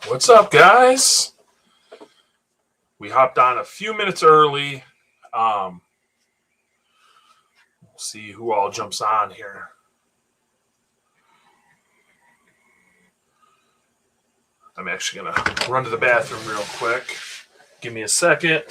What's up, guys? We hopped on a few minutes early. We'll see who all jumps on here. I'm actually going to run to the bathroom real quick. Give me a second.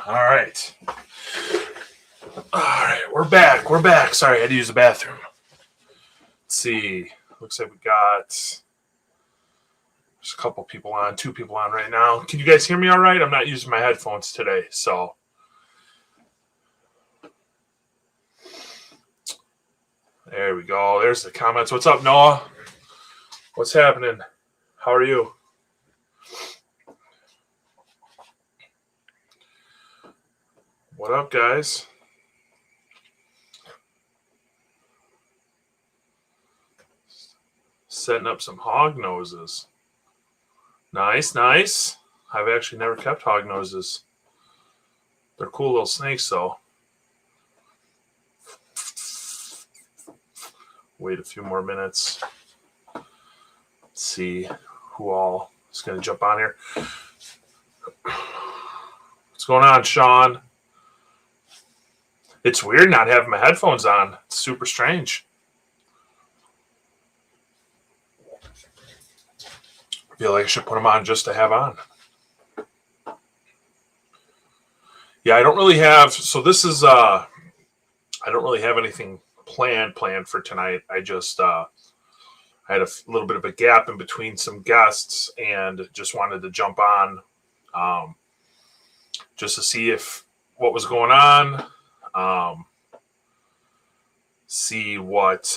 All right. We're back. Sorry, I had to use the bathroom. Let's see. Looks like we got there's a couple people on, 2 people on right now. Can you guys hear me all right? I'm not using my headphones today, so. There we go. There's the comments. What's up, Noah? What's happening? How are you? What up, guys? Setting up some hog noses. Nice. I've actually never kept hog noses. They're cool little snakes, though. Wait a few more minutes. Let's see who all is going to jump on here. What's going on, Sean? It's weird not having my headphones on. It's super strange. I feel like I should put them on just to have on. Yeah, I don't really have. So this is. I don't really have anything planned for tonight. I just. I had a little bit of a gap in between some guests, and just wanted to jump on, just to see what was going on. See what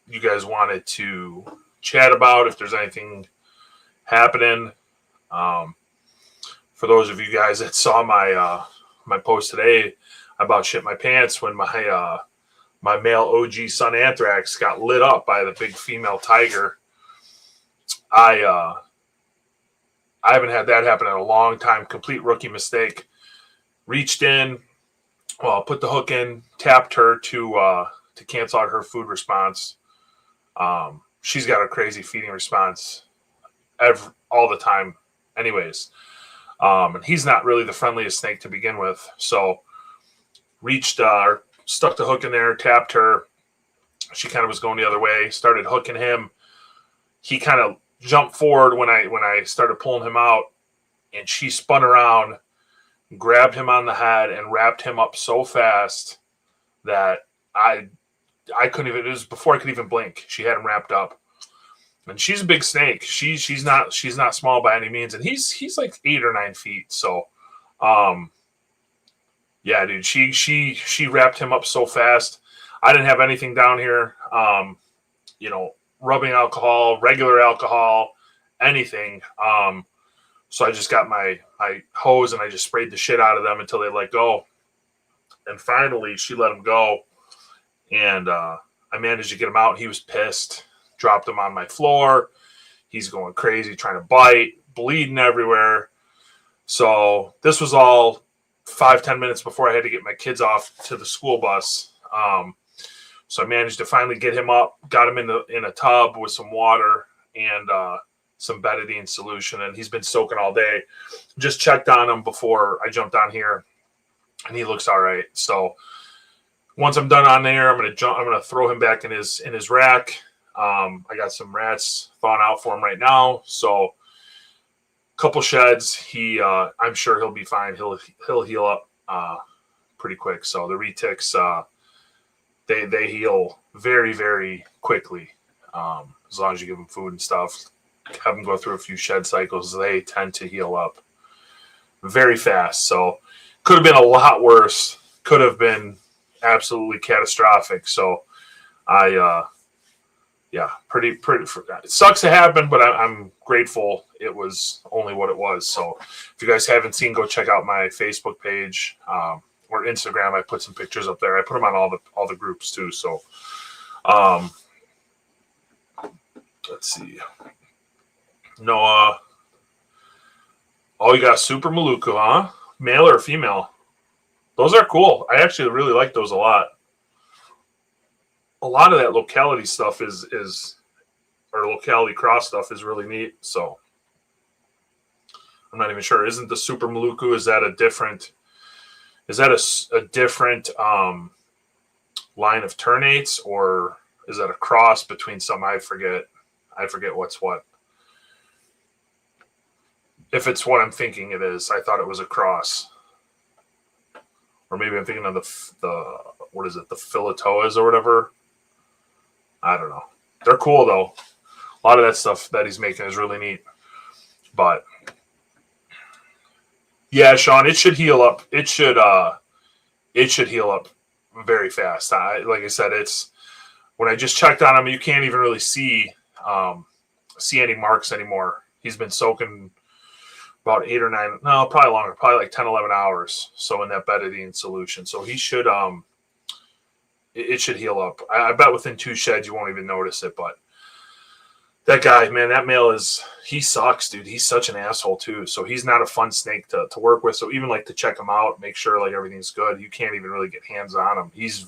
you guys wanted to chat about, if there's anything happening. For those of you guys that saw my my post today, I about shit my pants when my male OG Sun Anthrax got lit up by the big female tiger. I haven't had that happen in a long time. Complete rookie mistake. Reached in, put the hook in, tapped her to cancel out her food response. She's got a crazy feeding response all the time anyways. And he's not really the friendliest snake to begin with. So reached, stuck the hook in there, tapped her. She kind of was going the other way, started hooking him. He kind of jumped forward when I started pulling him out, and she spun around, grabbed him on the head, and wrapped him up so fast that I couldn't even. It was before I could even blink. She had him wrapped up, and she's a big snake. She's not small by any means, and he's like 8 or 9 feet. So, yeah, dude, she wrapped him up so fast. I didn't have anything down here. Rubbing alcohol, regular alcohol, anything. So I just got my hose and I just sprayed the shit out of them until they let go. And finally, she let him go. And I managed to get him out. He was pissed. Dropped him on my floor. He's going crazy, trying to bite, bleeding everywhere. So this was all 5-10 minutes before I had to get my kids off to the school bus. So I managed to finally get him up, got him in a tub with some water and some betadine solution, and he's been soaking all day. Just checked on him before I jumped on here, and he looks all right. So once I'm done on there, I'm gonna throw him back in his rack. I got some rats thawing out for him right now. So a couple sheds, I'm sure he'll be fine. He'll heal up pretty quick. So the retics, they heal very, very quickly. As long as you give them food and stuff, have them go through a few shed cycles, they tend to heal up very fast. So could have been a lot worse. Could have been absolutely catastrophic. So pretty. It sucks to happen, but I'm grateful it was only what it was. So if you guys haven't seen, go check out my Facebook page or Instagram. I put some pictures up there. I put them on all the groups too. So let's see. Noah. Oh, you got Super Maluku, huh? Male or female? Those are cool. I actually really like those a lot. A lot of that locality stuff or locality cross stuff is really neat. So I'm not even sure. Isn't the Super Maluku, is that a different line of ternates, or is that a cross between some? I forget what's what. If it's what I'm thinking it is, I thought it was a cross. Or maybe I'm thinking of the what is it, the Filatoas or whatever. I don't know. They're cool though. A lot of that stuff that he's making is really neat. But yeah, Sean, it should heal up. It should heal up very fast. Like I said, it's when I just checked on him, you can't even really see any marks anymore. He's been soaking about 8 or 9, no, probably longer, probably like 10, 11 hours. So in that betadine solution. So he should, it should heal up. I bet within 2 sheds, you won't even notice it. But that guy, man, that male he sucks, dude. He's such an asshole too. So he's not a fun snake to work with. So even like to check him out, make sure like everything's good, you can't even really get hands on him. He's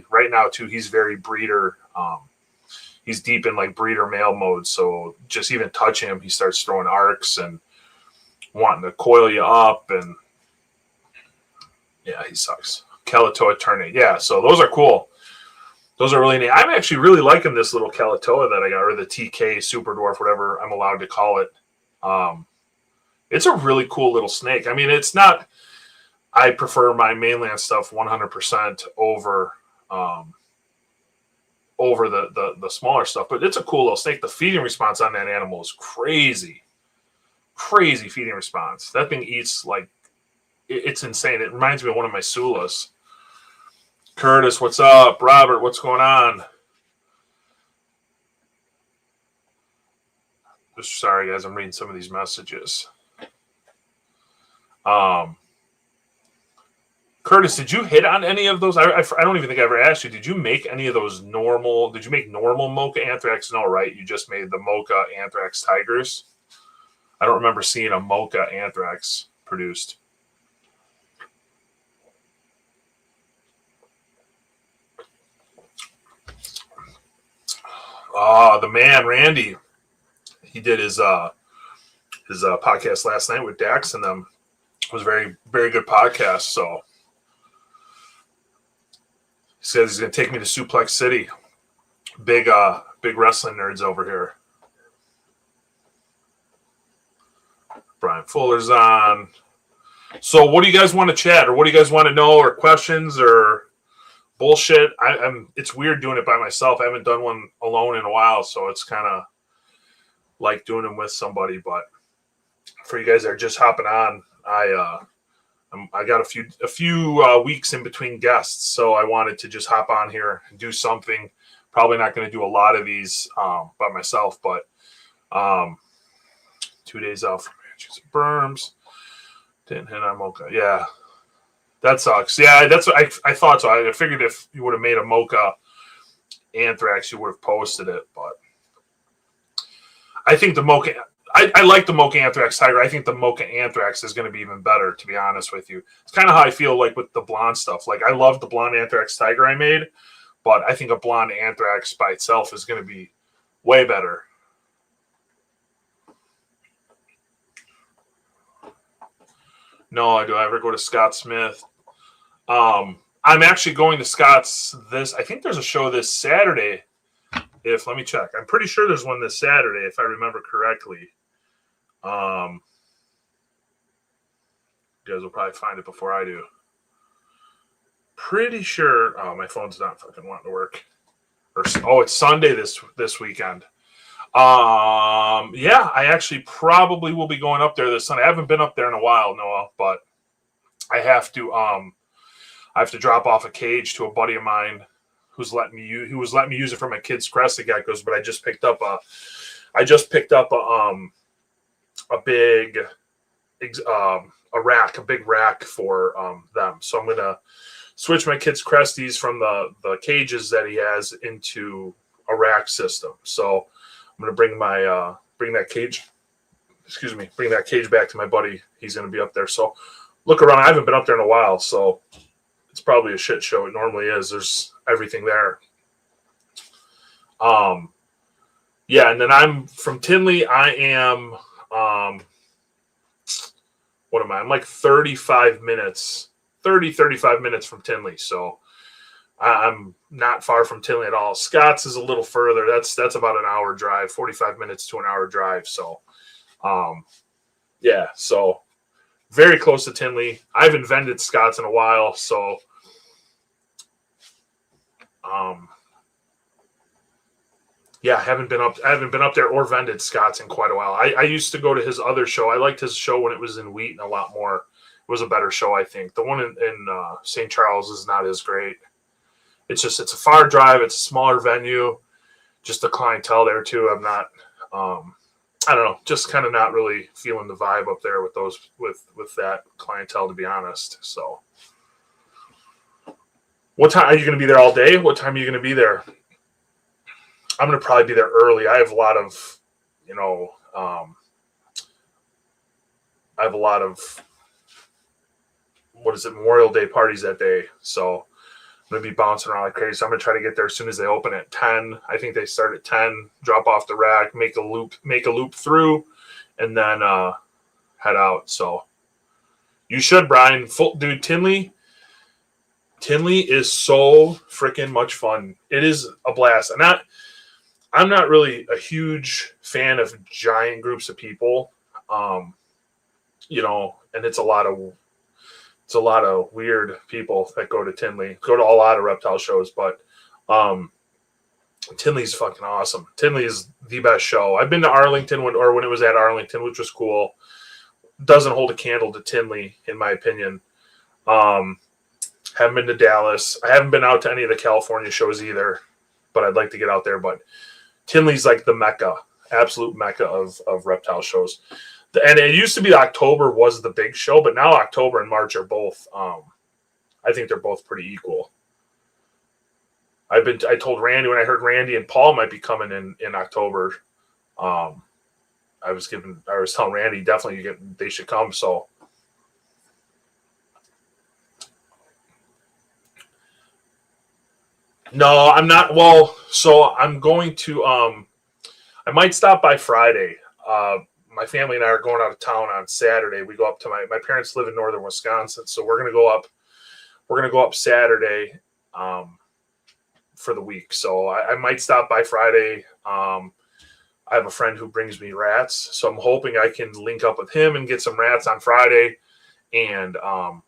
right now too, he's very breeder. He's deep in like breeder male mode. So just even touching him, he starts throwing arcs and wanting to coil you up, and yeah, he sucks. Calatoa ternate. Yeah, so those are cool. Those are really neat. I'm actually really liking this little Calatoa that I got, or the TK Super Dwarf, whatever I'm allowed to call it. It's a really cool little snake. I mean, it's not, I prefer my mainland stuff 100% over the smaller stuff, but it's a cool little snake. The feeding response on that animal is crazy feeding response. That thing eats like, it's insane. It reminds me of one of my Sulas. Curtis, what's up? Robert, what's going on? Just sorry, guys. I'm reading some of these messages. Curtis, did you hit on any of those? I don't even think I ever asked you. Did you make any of those normal? Did you make normal Mocha Anthrax? No, right? You just made the Mocha Anthrax Tigers. I don't remember seeing a Mocha Anthrax produced. The man, Randy, he did his podcast last night with Dax and them. It was a very, very good podcast. So he says he's going to take me to Suplex City. Big wrestling nerds over here. Brian Fuller's on. So what do you guys want to chat, or what do you guys want to know, or questions, or bullshit? It's weird doing it by myself. I haven't done one alone in a while, so it's kind of like doing them with somebody. But for you guys that are just hopping on, I got a few weeks in between guests, so I wanted to just hop on here and do something. Probably not going to do a lot of these by myself, but 2 days out from Berms. Didn't hit on Mocha. Yeah, that sucks. Yeah, that's what I thought so. I figured if you would have made a Mocha Anthrax, you would have posted it. But I think the Mocha, I like the Mocha Anthrax Tiger. I think the Mocha Anthrax is going to be even better, to be honest with you. It's kind of how I feel like with the blonde stuff. Like, I love the blonde Anthrax Tiger I made, but I think a blonde Anthrax by itself is going to be way better. No, do I ever go to Scott Smith? I'm actually going to Scott's I think there's a show this Saturday. Let me check. I'm pretty sure there's one this Saturday, if I remember correctly. You guys will probably find it before I do. Pretty sure. Oh, my phone's not fucking wanting to work. It's Sunday this weekend. Yeah, I actually probably will be going up there this Sunday. I haven't been up there in a while, Noah, but I have to drop off a cage to a buddy of mine who was letting me use it for my kids' crested geckos. But I just picked up a big a big rack for them. So I'm gonna switch my kids' cresties from the cages that he has into a rack system. So I'm gonna bring that cage back to my buddy. He's gonna be up there. So look around. I haven't been up there in a while, so it's probably a shit show. It normally is. There's everything there. Yeah, and then I'm from Tinley. I am what am I? I'm like 35 minutes from Tinley. So I'm not far from Tinley at all. Scott's is a little further. That's about an hour drive, 45 minutes to an hour drive. So, yeah, so very close to Tinley. I haven't vended Scott's in a while, so yeah, I haven't been up there or vended Scott's in quite a while. I used to go to his other show. I liked his show when it was in Wheaton a lot more. It was a better show, I think. The one in St. Charles is not as great. It's a far drive. It's a smaller venue. Just the clientele there too. I'm not, I don't know, just kind of not really feeling the vibe up there with that clientele, to be honest. So, what time are you going to be there all day? What time are you going to be there? I'm going to probably be there early. I have a lot of, Memorial Day parties that day. So I'm going to be bouncing around like crazy. So I'm going to try to get there as soon as they open at 10. I think they start at 10, drop off the rack, make a loop through, and then head out. So you should, Brian. Dude, Tinley is so freaking much fun. It is a blast. I'm not really a huge fan of giant groups of people, and it's a lot of weird people that go to Tinley, go to a lot of reptile shows, but Tinley's fucking awesome. Tinley is the best show. I've been to Arlington when it was at Arlington, which was cool. Doesn't hold a candle to Tinley, in my opinion. Haven't been to Dallas. I haven't been out to any of the California shows either, but I'd like to get out there. But Tinley's like the mecca, absolute mecca of reptile shows. And it used to be October was the big show, but now October and March are both, I think they're both pretty equal. I told Randy when I heard Randy and Paul might be coming in October. I was telling Randy definitely they should come. So no, I'm not. Well, so I'm going to, I might stop by Friday. My family and I are going out of town on Saturday. We go up to my parents live in northern Wisconsin, so we're gonna go up Saturday for the week. So I might stop by Friday. I have a friend who brings me rats, so I'm hoping I can link up with him and get some rats on Friday and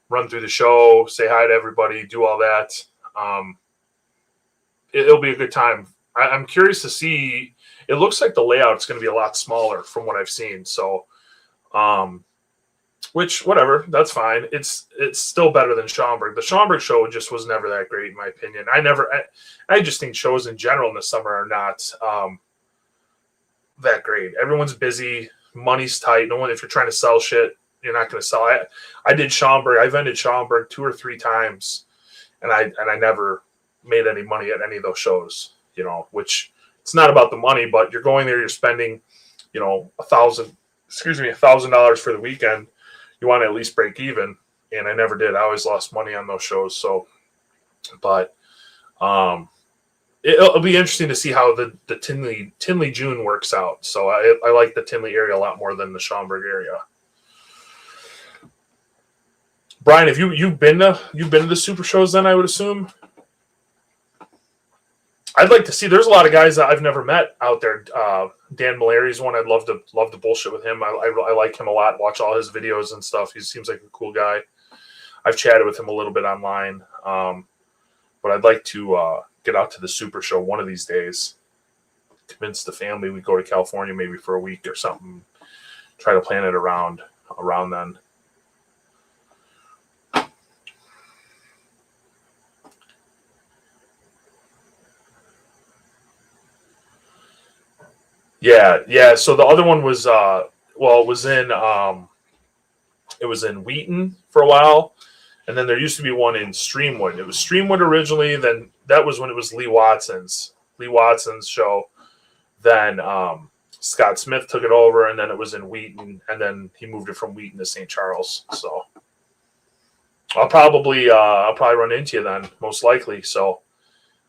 run through the show, say hi to everybody, do all that. It'll be a good time. I'm curious to see. It looks like the layout's going to be a lot smaller from what I've seen. So, which whatever, that's fine. It's still better than Schaumburg. The Schaumburg show just was never that great, in my opinion. I just think shows in general in the summer are not that great. Everyone's busy, money's tight. No one, if you're trying to sell shit, you're not going to sell. I did Schaumburg. I vended Schaumburg 2 or 3 times, and I never made any money at any of those shows. Which. It's not about the money, but you're going there, you're spending, $1,000 for the weekend. You want to at least break even. And I never did. I always lost money on those shows. So, but it'll be interesting to see how the Tinley June works out. So I like the Tinley area a lot more than the Schaumburg area. Brian, have you've been to the super shows then, I would assume? I'd like to see. There's a lot of guys that I've never met out there. Dan Malari's one. I'd love to bullshit with him. I like him a lot. Watch all his videos and stuff. He seems like a cool guy. I've chatted with him a little bit online, but I'd like to get out to the Super Show one of these days convince the family we go to California maybe for a week or something. Try to plan it around then. Yeah. So the other one was it was in Wheaton for a while, and then there used to be one in Streamwood. It was Streamwood originally, then that was when it was Lee Watson's show. Then Scott Smith took it over, and then it was in Wheaton, and then he moved it from Wheaton to St. Charles. So I'll probably run into you then, most likely. So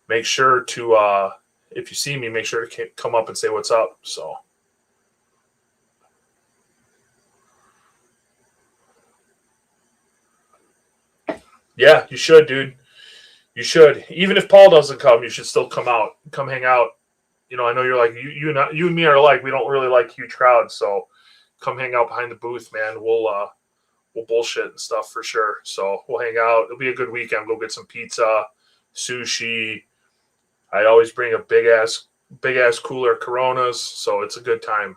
make sure to if you see me, make sure to come up and say what's up. So. Yeah, you should, dude. You should. Even if Paul doesn't come, you should still come hang out. You know, I know you're like you and me are like we don't really like huge crowds, so come hang out behind the booth, man. We'll bullshit and stuff for sure. So we'll hang out. It'll be a good weekend. Go get some pizza, sushi. I always bring a big ass cooler of Coronas, so it's a good time.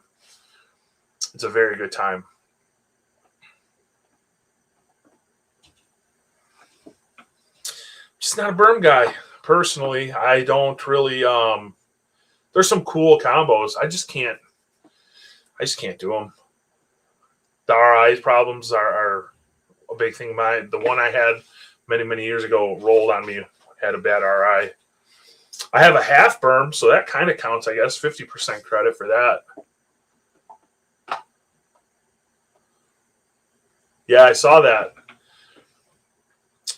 It's a very good time. Just not a berm guy. Personally, I don't really there's some cool combos. I just can't do them. The RI problems are a big thing of mine. The one I had many years ago rolled on me, had a bad RI. I have a half berm, so that kind of counts, I guess. 50% credit for that. Yeah, I saw that.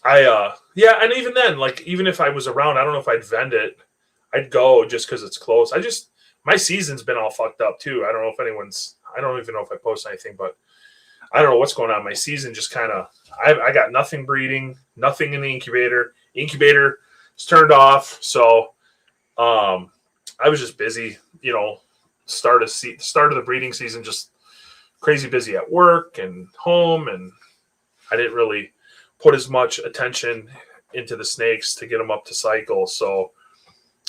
And even then, like, even if I was around, I don't know if I'd vend it. I'd go just because it's close. My season's been all fucked up too. I don't even know if I post anything, but I don't know what's going on. My season just kind of, I got nothing breeding, nothing in the incubator. Incubator is turned off. So, I was just busy, you know, start of the breeding season, just crazy busy at work and home. And I didn't really put as much attention into the snakes to get them up to cycle. So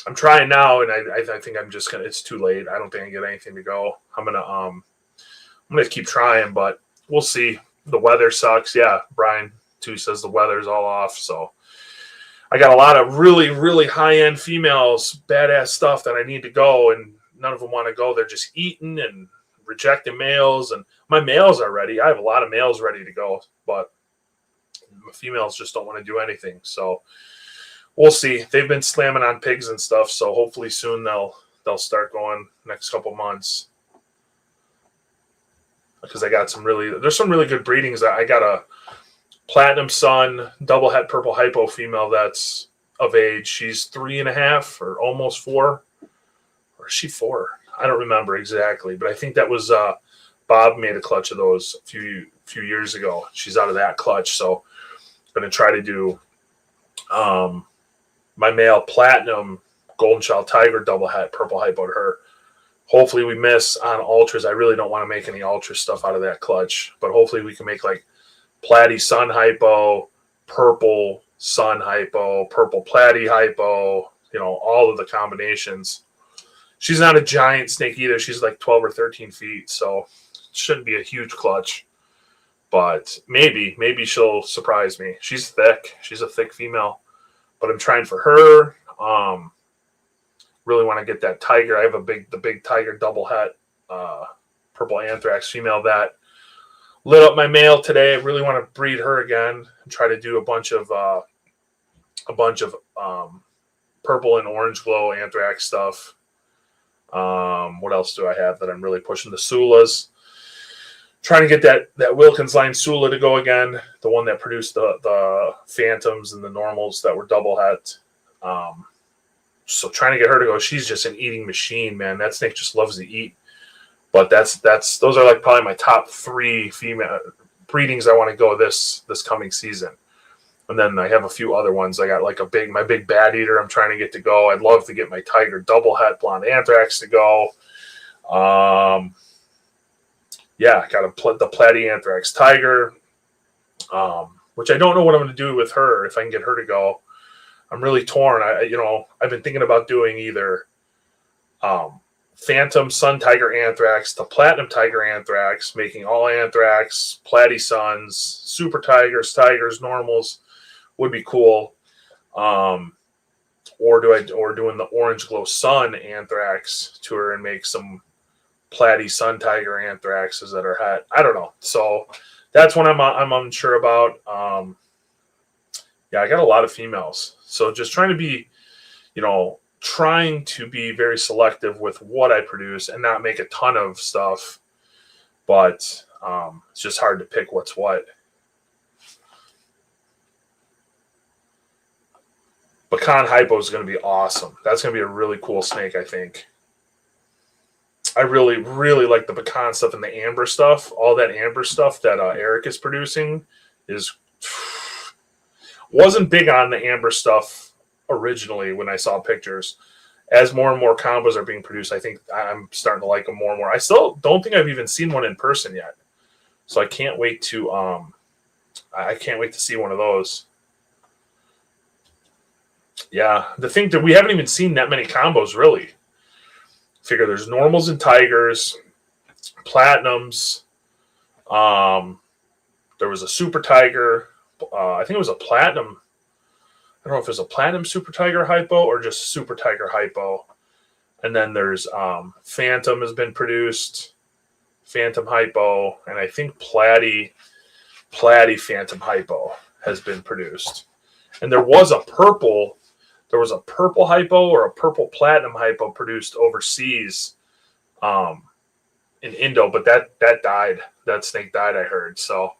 I'm trying now, and I think I'm just gonna. It's too late. I don't think I get anything to go. I'm gonna keep trying, but we'll see. The weather sucks. Yeah, Brian too says the weather's all off. So I got a lot of really high end females, badass stuff that I need to go, and none of them want to go. They're just eating and rejecting males, and my males are ready. I have a lot of males ready to go, but females just don't want to do anything. So we'll see. They've been slamming on pigs and stuff, so hopefully soon they'll start going next couple months. Because there's some really good breedings. I got a Platinum Sun double het purple hypo female that's of age. She's 3.5 or almost 4, or is she 4? I don't remember exactly, but I think that was Bob made a clutch of those a few years ago. She's out of that clutch, so I'm going to try to do my male Platinum Golden Child Tiger double het purple hypo to her. Hopefully we miss on ultras. I really don't want to make any ultra stuff out of that clutch, but hopefully we can make like Platy Sun hypo, purple Sun hypo, purple Platy hypo, you know, all of the combinations. She's not a giant snake either. She's like 12 or 13 feet, so it shouldn't be a huge clutch. But maybe she'll surprise me. She's thick. She's a thick female. But I'm trying for her. Really want to get that tiger. I have the big tiger double het purple anthrax female that lit up my male today. I really want to breed her again and try to do a bunch of purple and orange glow anthrax stuff. What else do I have that I'm really pushing? The Sulas. Trying to get that Wilkins line Sula to go again, the one that produced the Phantoms and the Normals that were double het. So trying to get her to go. She's just an eating machine, man. That snake just loves to eat. But those are like probably my top 3 female breedings I want to go this coming season. And then I have a few other ones. I got like my big bad eater I'm trying to get to go. I'd love to get my tiger double het blonde anthrax to go. Yeah, got the Platy Anthrax Tiger, which I don't know what I'm going to do with her if I can get her to go. I'm really torn. I've been thinking about doing either Phantom Sun Tiger Anthrax to Platinum Tiger Anthrax, making all Anthrax, Platy Suns, Super Tigers, Tigers, Normals would be cool. Or doing the Orange Glow Sun Anthrax tour and make some Platy Sun Tiger Anthraxes that are hot. I don't know. So that's what I'm unsure about. I got a lot of females. So just trying to be, trying to be very selective with what I produce and not make a ton of stuff. But it's just hard to pick what's what. Pecan Hypo is going to be awesome. That's going to be a really cool snake, I think. I really, really like the pecan stuff and the amber stuff. All that amber stuff that Eric is producing is... Wasn't big on the amber stuff originally when I saw pictures. As more and more combos are being produced, I think I'm starting to like them more and more. I still don't think I've even seen one in person yet. So I can't wait to see one of those. Yeah, the thing that we haven't even seen that many combos, really. Figure there's normals and tigers, platinums. There was a super tiger. I think it was a platinum. I don't know if it was a platinum super tiger hypo or just super tiger hypo. And then there's Phantom has been produced, Phantom hypo, and I think Platy Phantom hypo has been produced. And there was a purple hypo or a purple platinum hypo produced overseas in Indo, but that died. That snake died, I heard. So,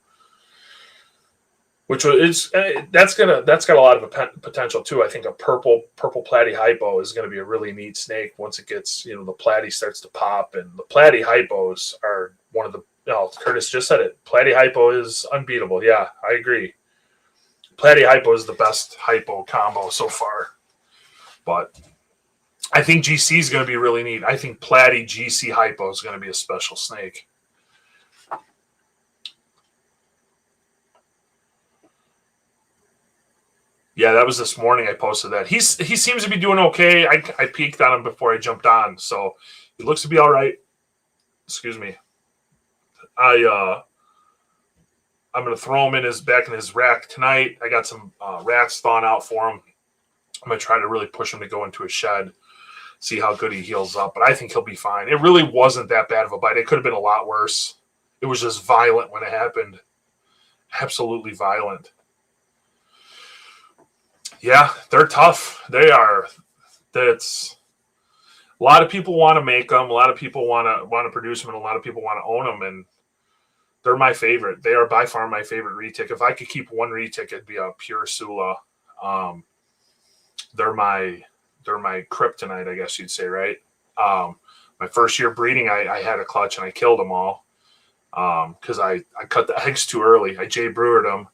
which is that's got a lot of potential too. I think a purple platy hypo is going to be a really neat snake once it gets, the platy starts to pop, and the platy hypos are one of the. Curtis just said it. Platy hypo is unbeatable. Yeah, I agree. Platy hypo is the best hypo combo so far. But I think GC is going to be really neat. I think Platy GC hypo is going to be a special snake. Yeah, that was this morning I posted that. He seems to be doing okay. I peeked on him before I jumped on, so he looks to be all right. Excuse me. I'm going to throw him back in his rack tonight. I got some rats thawing out for him. I'm going to try to really push him to go into a shed, see how good he heals up. But I think he'll be fine. It really wasn't that bad of a bite. It could have been a lot worse. It was just violent when it happened. Absolutely violent. Yeah, they're tough. They are. That's a lot of people want to make them. A lot of people want to produce them, and a lot of people want to own them. And they're my favorite. They are by far my favorite retic. If I could keep one retic, it'd be a pure Sula. They're my kryptonite, I guess you'd say, right? My first year breeding, I had a clutch and I killed them all because I cut the eggs too early. I J brewered them,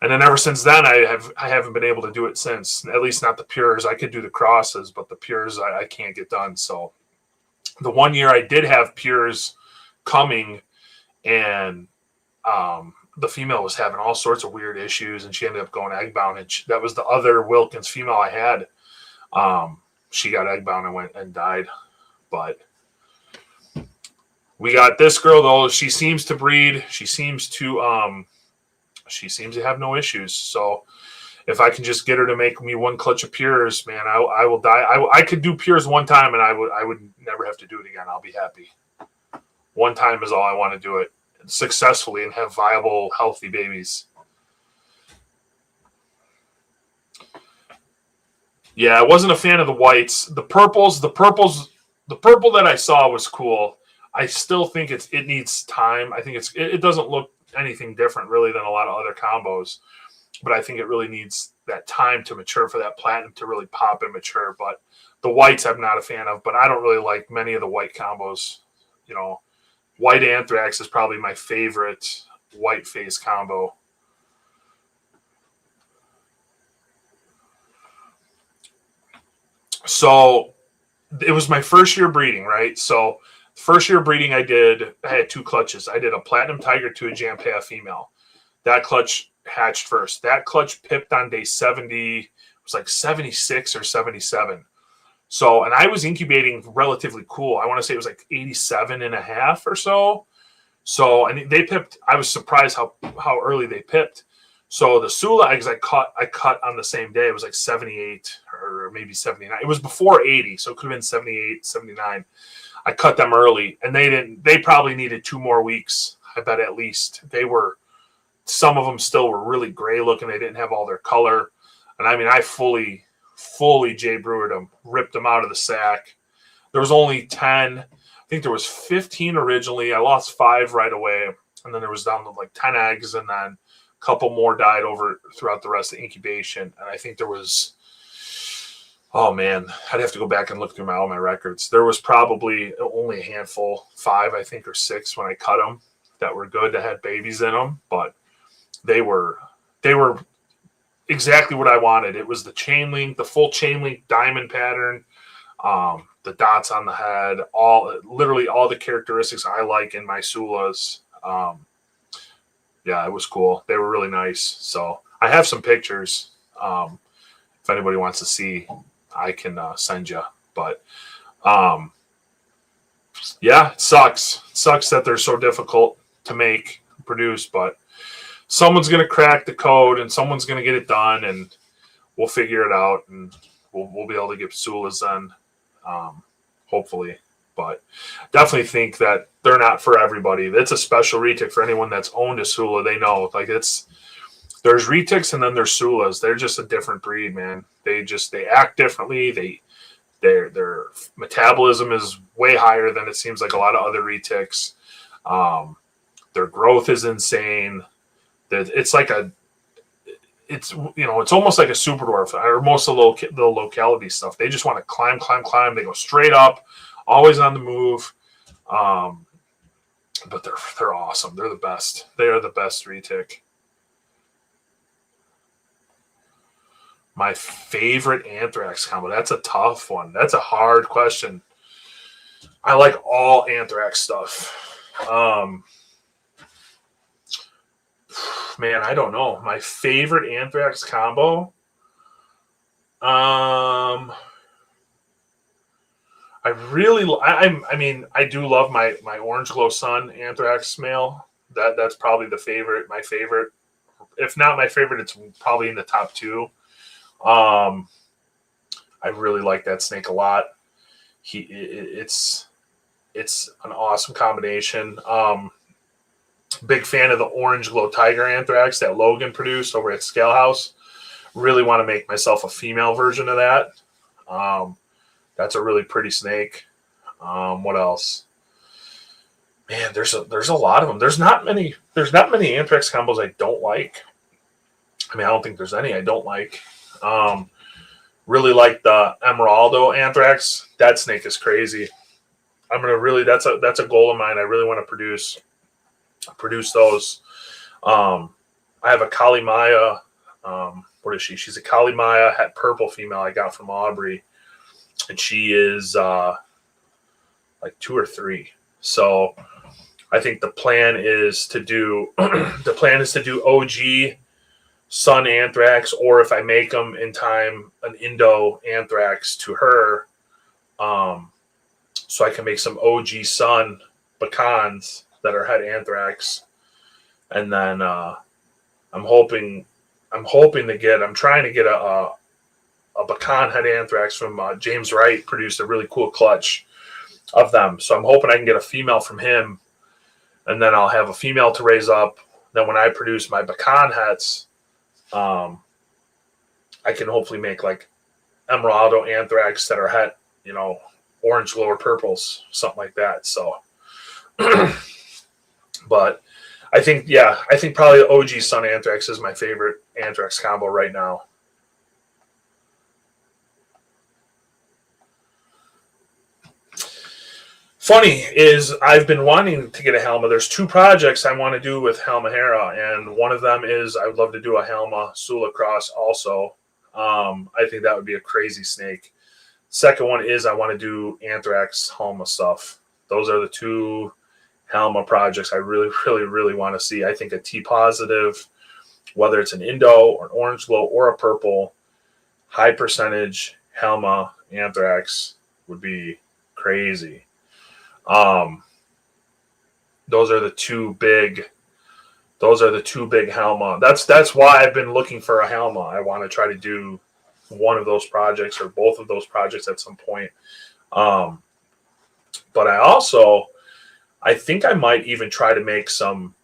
and then ever since then, I haven't been able to do it since. At least not the pures. I could do the crosses, but the pures I can't get done. So the 1 year I did have pures coming, and the female was having all sorts of weird issues, and she ended up going egg bound. And that was the other Wilkins female I had. She got egg bound and went and died. But we got this girl though. She seems to breed. She seems to have no issues. So if I can just get her to make me one clutch of pures, man, I will die. I could do pures one time, and I would never have to do it again. I'll be happy. One time is all I want to do it successfully and have viable, healthy babies. Yeah, I wasn't a fan of the whites. The purple that I saw was cool. I still think it needs time. I think it doesn't look anything different really than a lot of other combos, but I think it really needs that time to mature for that platinum to really pop and mature. But the whites I'm not a fan of, but I don't really like many of the white combos. White Anthrax is probably my favorite white face combo. So it was my first year breeding, right? So first year breeding I had two clutches. I did a Platinum Tiger to a Jampea female. That clutch hatched first. That clutch pipped on day 70. It was like 76 or 77. So, and I was incubating relatively cool. I want to say it was like 87.5 or so. So, and they pipped. I was surprised how early they pipped. So the Sula eggs I cut on the same day. It was like 78 or maybe 79. It was before 80, so it could have been 78, 79. I cut them early, and they probably needed 2 more weeks. I bet at least. Some of them still were really gray looking. They didn't have all their color. And I mean, I fully J. Brewered them, ripped them out of the sack. There was only 10. I think there was 15 originally. I lost 5 right away. And then there was down to like 10 eggs. And then a couple more died over throughout the rest of the incubation. And I think there was, oh man, I'd have to go back and look through all my records. There was probably only a handful, 5, I think, or 6 when I cut them that were good, that had babies in them. But they were exactly what I wanted. It was the chain link, the full chain link diamond pattern, the dots on the head, literally all the characteristics I like in my Sulas. Yeah, it was cool. They were really nice. So I have some pictures. If anybody wants to see, I can send you. But yeah, it sucks. It sucks that they're so difficult to make, produce, but someone's going to crack the code and someone's going to get it done, and we'll figure it out, and we'll be able to get Sulas then, hopefully. But definitely think that they're not for everybody. It's a special retic for anyone that's owned a Sula. They know, like, there's retics and then there's Sulas. They're just a different breed, man. They act differently. Their metabolism is way higher than it seems like a lot of other retics. Their growth is insane. It's almost like a super dwarf, or most of the locality stuff. They just want to climb. They go straight up, always on the move. But they're awesome. They're the best. They are the best retic. My favorite anthrax combo. That's a tough one. That's a hard question. I like all anthrax stuff. Man, I don't know. My favorite anthrax combo. I do love my Orange Glow Sun anthrax male. That's probably my favorite. If not my favorite, it's probably in the top 2. I really like that snake a lot. It's an awesome combination. Big fan of the Orange Glow Tiger Anthrax that Logan produced over at Scale House. Really want to make myself a female version of that. That's a really pretty snake. What else? Man, there's a lot of them. There's not many anthrax combos I don't like. I mean, I don't think there's any I don't like. Really like the Emeraldo Anthrax. That snake is crazy. That's a goal of mine. I really want to produce those. I have a Kali Maya. What is she? She's a Kali Maya het purple female I got from Aubrey, and she is like 2 or 3. So I think the plan is to do OG Sun Anthrax, or if I make them in time, an Indo Anthrax to her, so I can make some OG Sun Bacans that are het anthrax, and then I'm trying to get a Bacan het anthrax from James Wright. Produced a really cool clutch of them, so I'm hoping I can get a female from him, and then I'll have a female to raise up. Then when I produce my Bacan hets, I can hopefully make like Emeraldo Anthrax that are het, orange glow or purples, something like that. So but I think probably the OG Sun Anthrax is my favorite anthrax combo right now. Funny is I've been wanting to get a Halma. There's 2 projects I want to do with Halmahera, and one of them is I would love to do a Halma Sula Cross also. I think that would be a crazy snake. Second one is I want to do anthrax Halma stuff. Those are the 2 Halma projects I really, really, really want to see. I think a T positive, whether it's an Indo or an Orange Glow or a purple, high percentage Halma anthrax would be crazy. Those are the two big Halma. That's why I've been looking for a Halma. I want to try to do one of those projects or both of those projects at some point. But I think I might even try to make some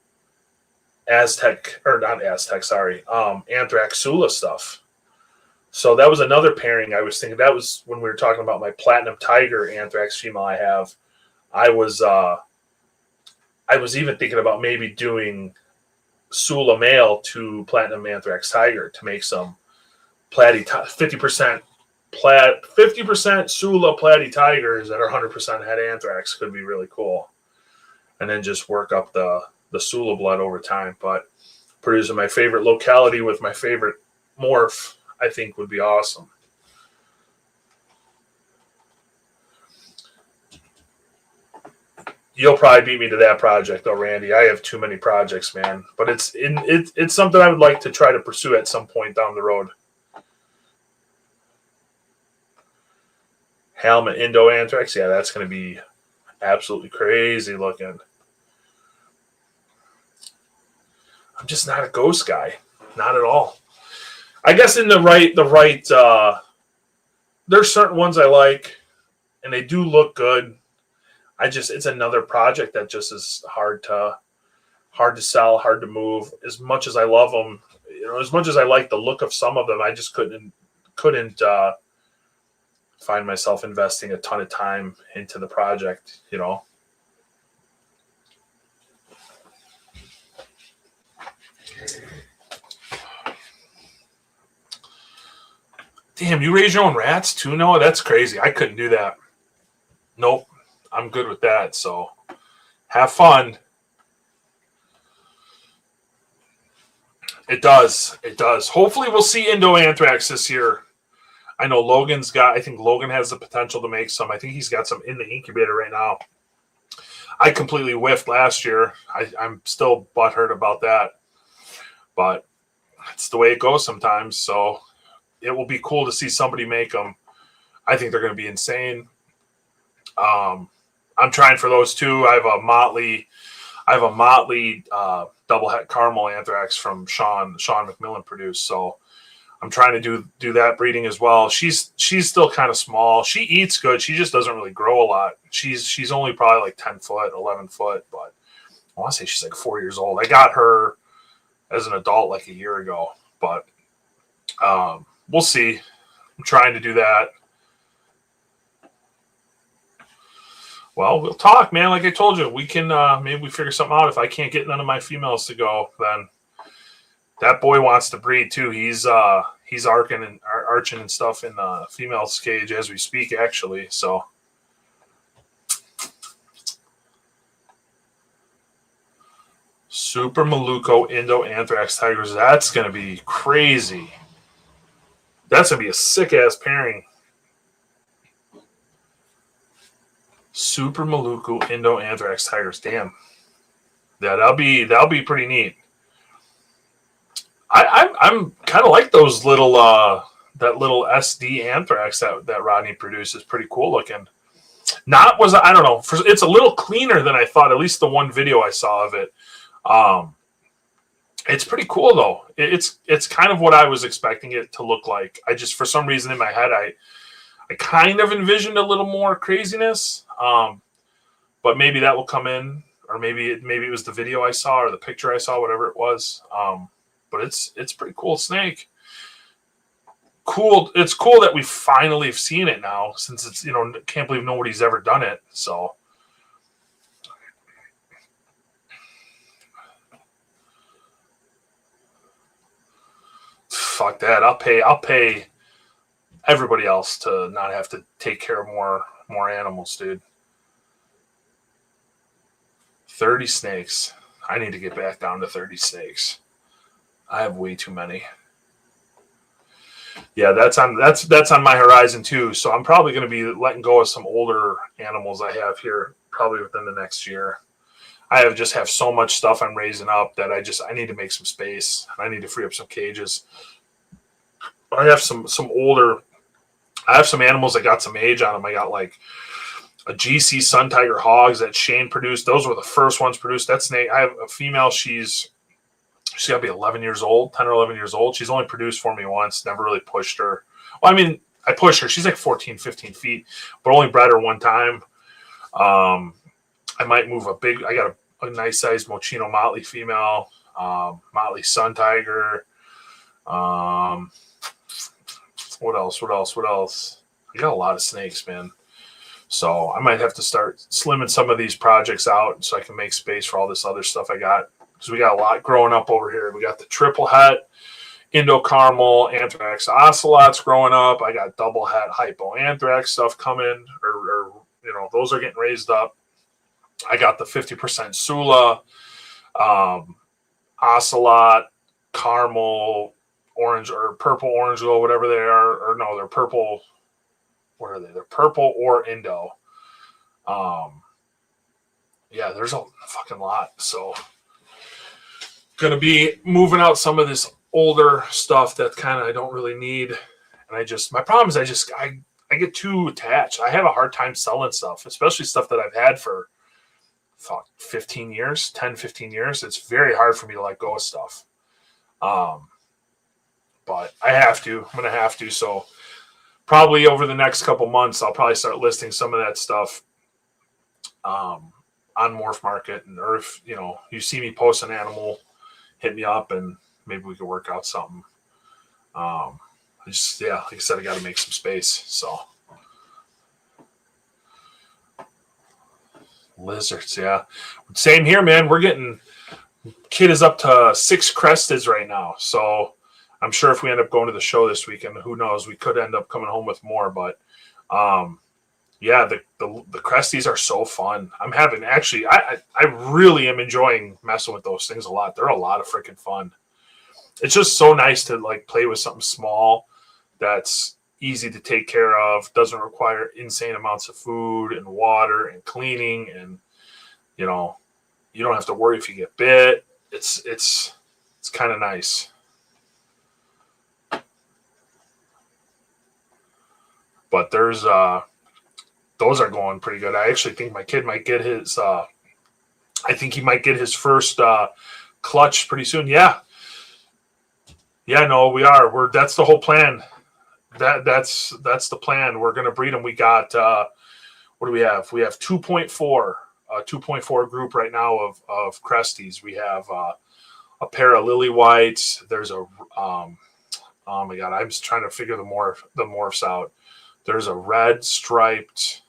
Anthrax Sula stuff. So that was another pairing I was thinking. That was when we were talking about my Platinum Tiger Anthrax female I have. I was even thinking about maybe doing Sula male to Platinum Anthrax Tiger to make some platy 50% Sula platy tigers that are 100% head anthrax. Could be really cool. And then just work up the Sula blood over time. But producing my favorite locality with my favorite morph, I think would be awesome. You'll probably beat me to that project, though, Randy. I have too many projects, man. But it's something I would like to try to pursue at some point down the road. Halma Indo Anthrax, yeah, that's going to be absolutely crazy looking. I'm just not a ghost guy, not at all. I guess in the right. There's certain ones I like, and they do look good. It's another project that just is hard to sell, hard to move. As much as I love them, as much as I like the look of some of them, I just couldn't find myself investing a ton of time into the project, Damn, you raise your own rats too, Noah? That's crazy. I couldn't do that. Nope. I'm good with that. So have fun. It does. Hopefully we'll see Indo Anthrax this year. I know I think Logan has the potential to make some. I think he's got some in the incubator right now. I completely whiffed last year. I'm still butthurt about that. But it's the way it goes sometimes. So it will be cool to see somebody make them. I think they're going to be insane. I'm trying for those too. I have a Motley double het caramel anthrax from Sean McMillan produced. So I'm trying to do that breeding as well. She's still kind of small. She eats good. She just doesn't really grow a lot. She's only probably like 10 foot, 11 foot, but I want to say she's like 4 years old. I got her as an adult like a year ago, but we'll see. I'm trying to do that. Well, we'll talk, man. Like I told you, we can maybe we figure something out. If I can't get none of my females to go, then that boy wants to breed too. He's arching and stuff in the females cage as we speak, actually. So Super Maluco Indo Anthrax Tigers. That's gonna be crazy. That's gonna be a sick ass pairing. Super Maluku Indo Anthrax Tigers. Damn. Yeah, that'll be pretty neat. I'm kind of like those little that little SD anthrax that Rodney produces. Pretty cool looking. I don't know. It's a little cleaner than I thought. At least the one video I saw of it. It's pretty cool though. It's kind of what I was expecting it to look like. I just, for some reason in my head, I kind of envisioned a little more craziness. But maybe that will come in, or maybe it was the video I saw or the picture I saw, whatever it was. But it's pretty cool snake. Cool. It's cool that we finally have seen it now, since it's, can't believe nobody's ever done it. So fuck that. I'll pay everybody else to not have to take care of more animals, dude. 30 snakes. I need to get back down to 30 snakes. I have way too many. Yeah, that's on my horizon too. So I'm probably going to be letting go of some older animals I have here probably within the next year. I just have so much stuff I'm raising up that I need to make some space. I need to free up some cages. I have some older I have some animals that got some age on them. I got like a GC Sun Tiger Hogs that Shane produced. Those were the first ones produced. That snake, I have a female. She's got to be 11 years old, 10 or 11 years old. She's only produced for me once. Never really pushed her. Well, I mean, I pushed her. She's like 14, 15 feet, but only bred her one time. I might move I got a nice sized Mochino Motley female, Motley Sun Tiger. What else? I got a lot of snakes, man. So I might have to start slimming some of these projects out so I can make space for all this other stuff I got. Because we got a lot growing up over here. We got the triple het, Indo Caramel, Anthrax Ocelots growing up. I got double het Hypo Anthrax stuff coming, or those are getting raised up. I got the 50% Sula, Ocelot, Caramel, Orange or Purple Orange Glow, whatever they are. Or no, they're purple. What are they? They're purple or Indo. Yeah, there's a fucking lot. So gonna be moving out some of this older stuff that kind of I don't really need. And my problem is I get too attached. I have a hard time selling stuff, especially stuff that I've had for 15 years, 10, 15 years. It's very hard for me to let go of stuff. But I have to. I'm going to have to. So probably over the next couple months, I'll probably start listing some of that stuff on Morph Market. Or if, you see me post an animal, hit me up and maybe we could work out something. Like I said, I got to make some space. So lizards, yeah. Same here, man. We're getting, kid is up to 6 Cresteds right now. So I'm sure if we end up going to the show this weekend, who knows, we could end up coming home with more. But yeah, the Cresties are so fun. I really am enjoying messing with those things a lot. They're a lot of freaking fun. It's just so nice to like play with something small that's easy to take care of, doesn't require insane amounts of food and water and cleaning, and you don't have to worry if you get bit. It's kind of nice. But there's those are going pretty good. I actually think my kid might get his I think he might get his first clutch pretty soon. Yeah, no, we are. That's the whole plan. That's the plan. We're gonna breed them. We got what do we have? We have 2.4 group right now of Cresties. We have a pair of lily whites. There's a oh my god, I'm just trying to figure the morphs out. There's a red striped.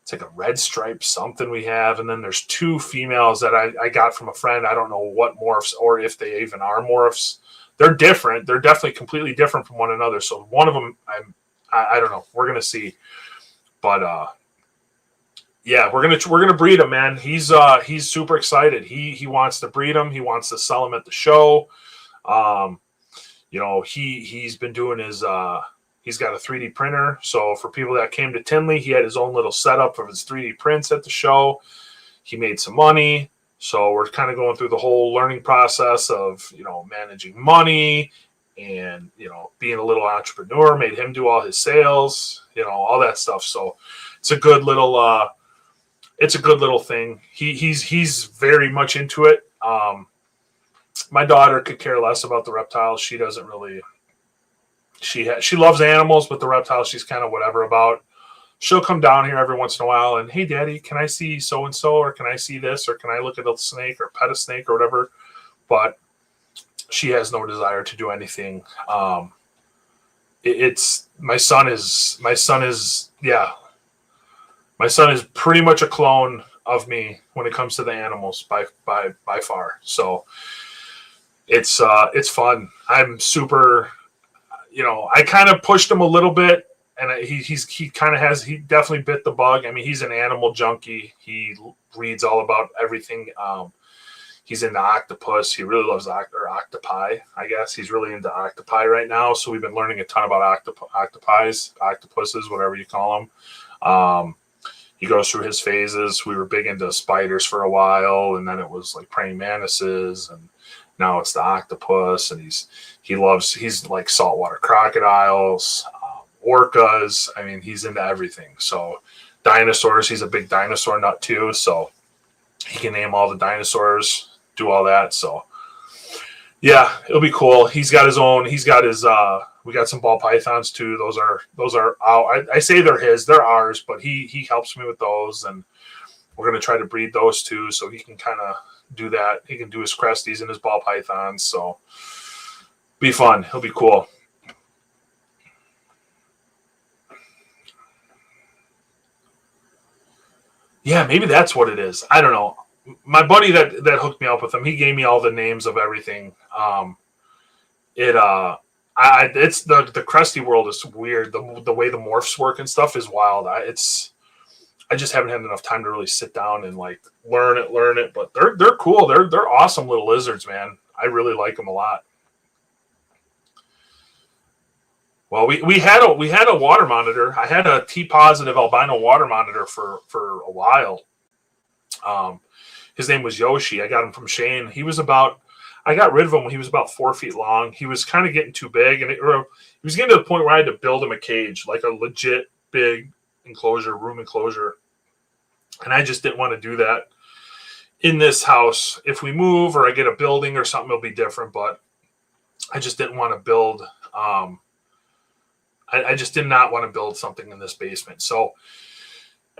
It's like a red striped something we have, and then there's 2 females that I got from a friend. I don't know what morphs or if they even are morphs. They're different. They're definitely completely different from one another. So one of them, I don't know. We're gonna see, but yeah, we're gonna breed him, man. He's super excited. He wants to breed him. He wants to sell him at the show. He's been doing his. He's got a 3D printer. So for people that came to Tinley, he had his own little setup of his 3D prints at the show. He made some money. So we're kind of going through the whole learning process of, managing money and, being a little entrepreneur, made him do all his sales, all that stuff. So it's a good little thing. He's very much into it. My daughter could care less about the reptiles. She doesn't really, she loves animals, but the reptiles she's kind of whatever about. She'll come down here every once in a while and, hey, Daddy, can I see so-and-so, or can I see this, or can I look at a snake or pet a snake or whatever? But she has no desire to do anything. My son is pretty much a clone of me when it comes to the animals by far. So it's fun. I'm super, I kind of pushed him a little bit. And he definitely bit the bug. I mean, he's an animal junkie. He reads all about everything. He's into octopus. He really loves octopi, I guess. He's really into octopi right now. So we've been learning a ton about octopuses, whatever you call them. He goes through his phases. We were big into spiders for a while, and then it was like praying mantises, and now it's the octopus. And he's like saltwater crocodiles. orcas. I mean, he's into everything. So dinosaurs, he's a big dinosaur nut too. So he can name all the dinosaurs, do all that. So yeah, it'll be cool. He's got his own. He's got his. We got some ball pythons too. Those are out. I say they're his. They're ours, but he helps me with those, and we're gonna try to breed those too, so he can kind of do that. He can do his cresties and his ball pythons. So be fun. He'll be cool. Yeah, maybe that's what it is. I don't know. My buddy that hooked me up with him, he gave me all the names of everything. It's the Crusty world is weird. The way the morphs work and stuff is wild. I just haven't had enough time to really sit down and like learn it. But they're cool. They're awesome little lizards, man. I really like them a lot. Well, we had a water monitor. I had a T positive albino water monitor for a while. His name was Yoshi. I got him from Shane. I got rid of him when he was about 4 feet long. He was kind of getting too big, and he was getting to the point where I had to build him a cage, like a legit big room enclosure. And I just didn't want to do that in this house. If we move or I get a building or something, it'll be different. But I just didn't want to build. I just did not want to build something in this basement. So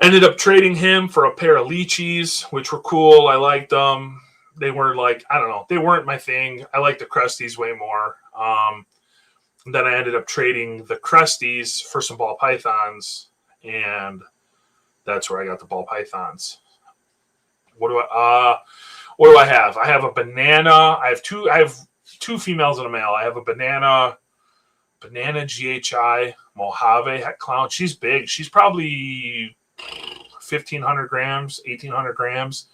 ended up trading him for a pair of Lychees, which were cool. I liked them. They were like, I don't know, they weren't my thing. I like the Crusties way more. And then I ended up trading the Crusties for some ball pythons, and that's where I got the ball pythons. What do I have? I have a banana. I have two females and a male. I have a banana GHI Mojave het clown. She's big. She's probably 1,500 grams, 1,800 grams.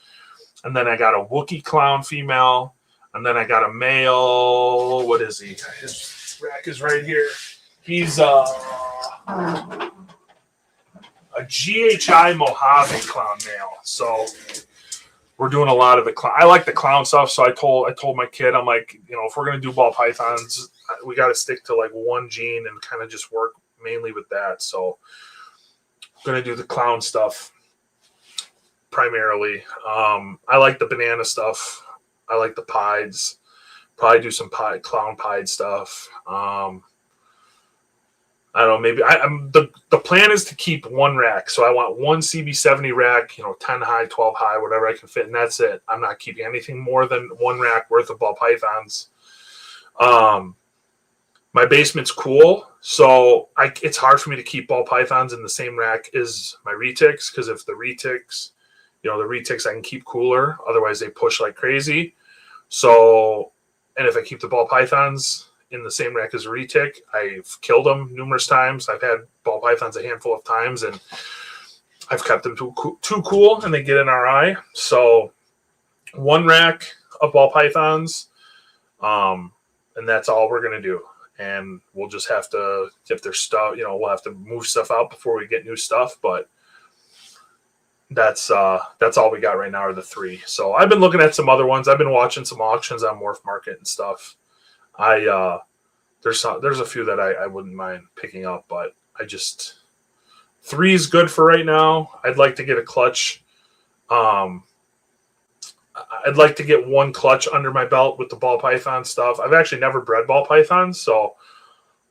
And then I got a Wookiee clown female. And then I got a male. What is he? His rack is right here. He's a GHI Mojave clown male. So we're doing a lot of the clown. I like the clown stuff. So I told my kid, I'm like, if we're going to do ball pythons, we got to stick to like one gene and kind of just work mainly with that. So I'm going to do the clown stuff primarily. I like the banana stuff. I like the pieds. Probably do some clown pied stuff. I don't know. Maybe the plan is to keep one rack. So I want one CB70 rack, 10 high, 12 high, whatever I can fit, and that's it. I'm not keeping anything more than one rack worth of ball pythons. My basement's cool, so it's hard for me to keep ball pythons in the same rack as my retics, because if the retics, the retics I can keep cooler. Otherwise, they push like crazy. So, and if I keep the ball pythons in the same rack as a retic, I've killed them numerous times. I've had ball pythons a handful of times, and I've kept them too cool, and they get in our eye. So, one rack of ball pythons, and that's all we're gonna do. And we'll just have to, if there's stuff, we'll have to move stuff out before we get new stuff. But that's all we got right now are the three. So I've been looking at some other ones. I've been watching some auctions on Morph Market and stuff. There's a few that I wouldn't mind picking up, but three is good for right now. I'd like to get a clutch. I'd like to get one clutch under my belt with the ball python stuff. I've actually never bred ball pythons, so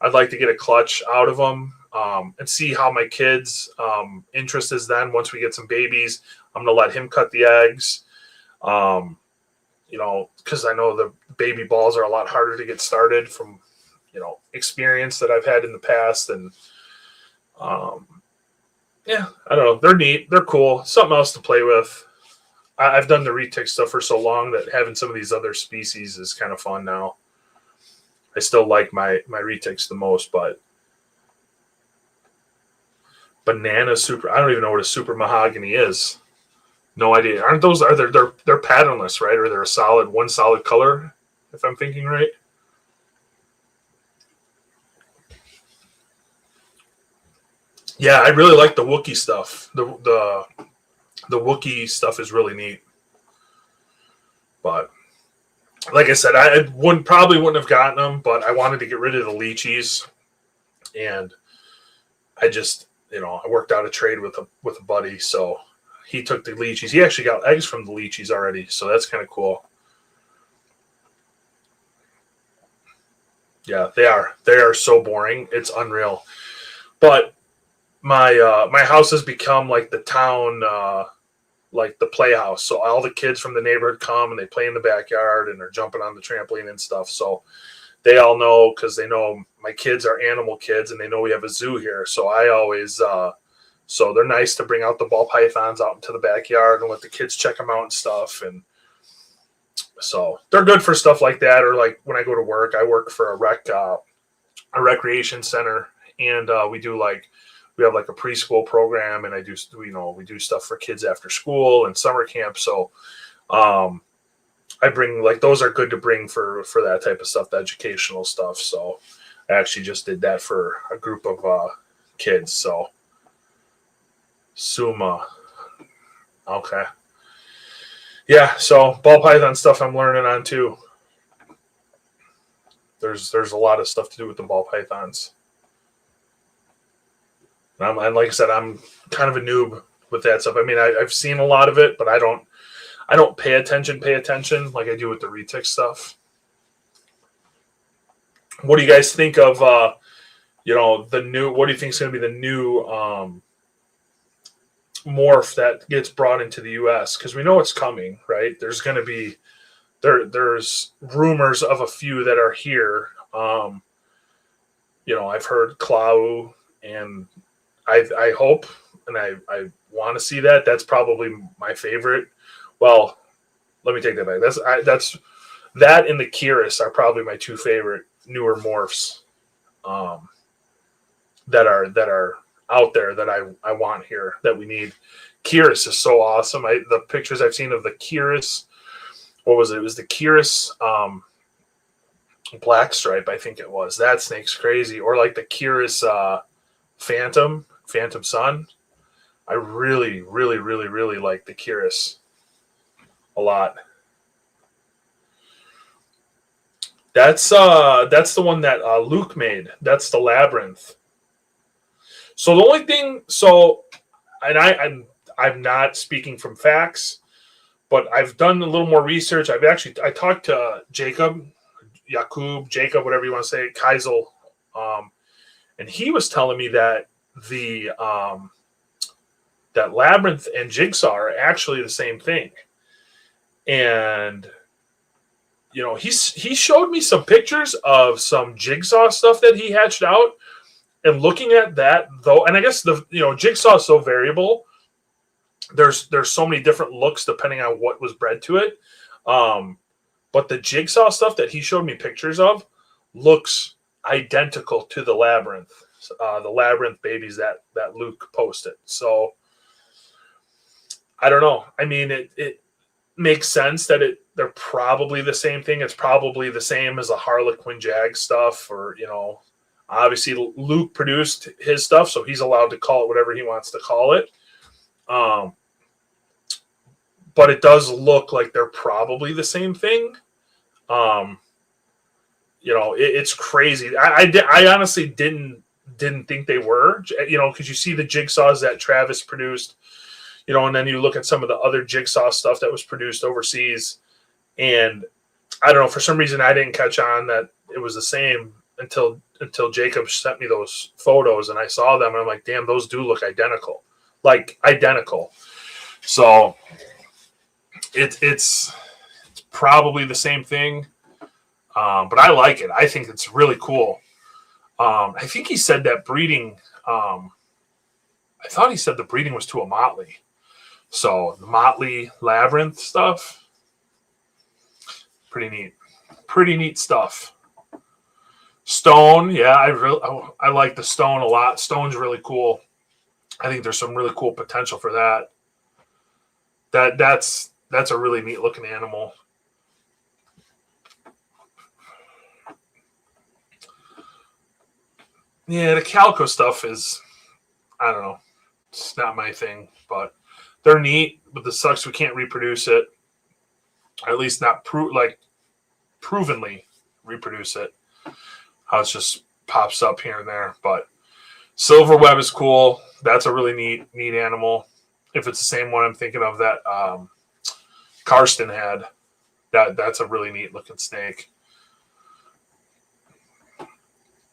I'd like to get a clutch out of them and see how my kid's interest is then. Once we get some babies, I'm going to let him cut the eggs, because I know the baby balls are a lot harder to get started from, experience that I've had in the past. And, yeah, I don't know. They're neat. They're cool. Something else to play with. I've done the retic stuff for so long that having some of these other species is kind of fun now. I still like my retics the most, but banana super. I don't even know what a super mahogany is. No idea. Aren't those? They're patternless, right? Or they're one solid color, if I'm thinking right. Yeah, I really like the Wookiee stuff. The Wookiee stuff is really neat. But like I said, I probably wouldn't have gotten them, but I wanted to get rid of the Lychees. And I just, I worked out a trade with a buddy, so he took the lychees. He actually got eggs from the lychees already, so that's kind of cool. Yeah, they are. They are so boring. It's unreal. But my house has become like the town, like the playhouse. So all the kids from the neighborhood come and they play in the backyard and they're jumping on the trampoline and stuff. So they all know, because they know my kids are animal kids and they know we have a zoo here. So I always, so they're nice to bring out the ball pythons out into the backyard and let the kids check them out and stuff. And so they're good for stuff like that. Or like when I go to work, I work for a recreation center, and we have like a preschool program, and we do stuff for kids after school and summer camp. So I bring, like, those are good to bring for that type of stuff, the educational stuff. So I actually just did that for a group of kids. So Suma. Okay. Yeah, so ball python stuff I'm learning on too. There's a lot of stuff to do with the ball pythons. And like I said, I'm kind of a noob with that stuff. I mean, I've seen a lot of it, but I don't pay attention like I do with the retic stuff. What do you guys think of what do you think is going to be the new morph that gets brought into the US? Because we know it's coming, right? There's going to be there's rumors of a few that are here. I've heard Clau, and I hope and I want to see that. That's probably my favorite. Well, let me take that back. That's that and the Kiris are probably my two favorite newer morphs that are out there that I want here, that we need. Kiris is so awesome. The pictures I've seen of the Kiris, what was it? It was the Kiris black stripe, I think it was. That snake's crazy. Or like the Kiris Phantom Sun. I really, really, really, really like the Kiris a lot. That's the one that Luke made. That's the Labyrinth. So the only thing, and I'm not speaking from facts, but I've done a little more research. I talked to Jacob, whatever you want to say, Keisel, and he was telling me that that Labyrinth and Jigsaw are actually the same thing. And he showed me some pictures of some Jigsaw stuff that he hatched out. And looking at that, though, and I guess Jigsaw is so variable. There's so many different looks depending on what was bred to it. But the Jigsaw stuff that he showed me pictures of looks identical to the Labyrinth babies that Luke posted. So I don't know. I mean, it makes sense that they're probably the same thing. It's probably the same as the Harlequin Jag stuff, or obviously Luke produced his stuff, so he's allowed to call it whatever he wants to call it. But it does look like they're probably the same thing. It's crazy. I honestly didn't think they were, because you see the Jigsaws that Travis produced, and then you look at some of the other Jigsaw stuff that was produced overseas, and I don't know, for some reason I didn't catch on that it was the same until Jacob sent me those photos and I saw them, and I'm like, damn, those do look identical. So it's probably the same thing, but I like it. I think it's really cool. I think he said that breeding. I thought he said the breeding was to a Motley. So the Motley Labyrinth stuff, pretty neat stuff. Stone, yeah, I like the stone a lot. Stone's really cool. I think there's some really cool potential for that. That's a really neat looking animal. Yeah, the calico stuff is, I don't know, it's not my thing, but they're neat. But the sucks we can't reproduce it, or at least not provenly reproduce it. How it just pops up here and there, but Silver web is cool. That's a really neat animal. If it's the same one I'm thinking of that Karsten had, that's a really neat looking snake.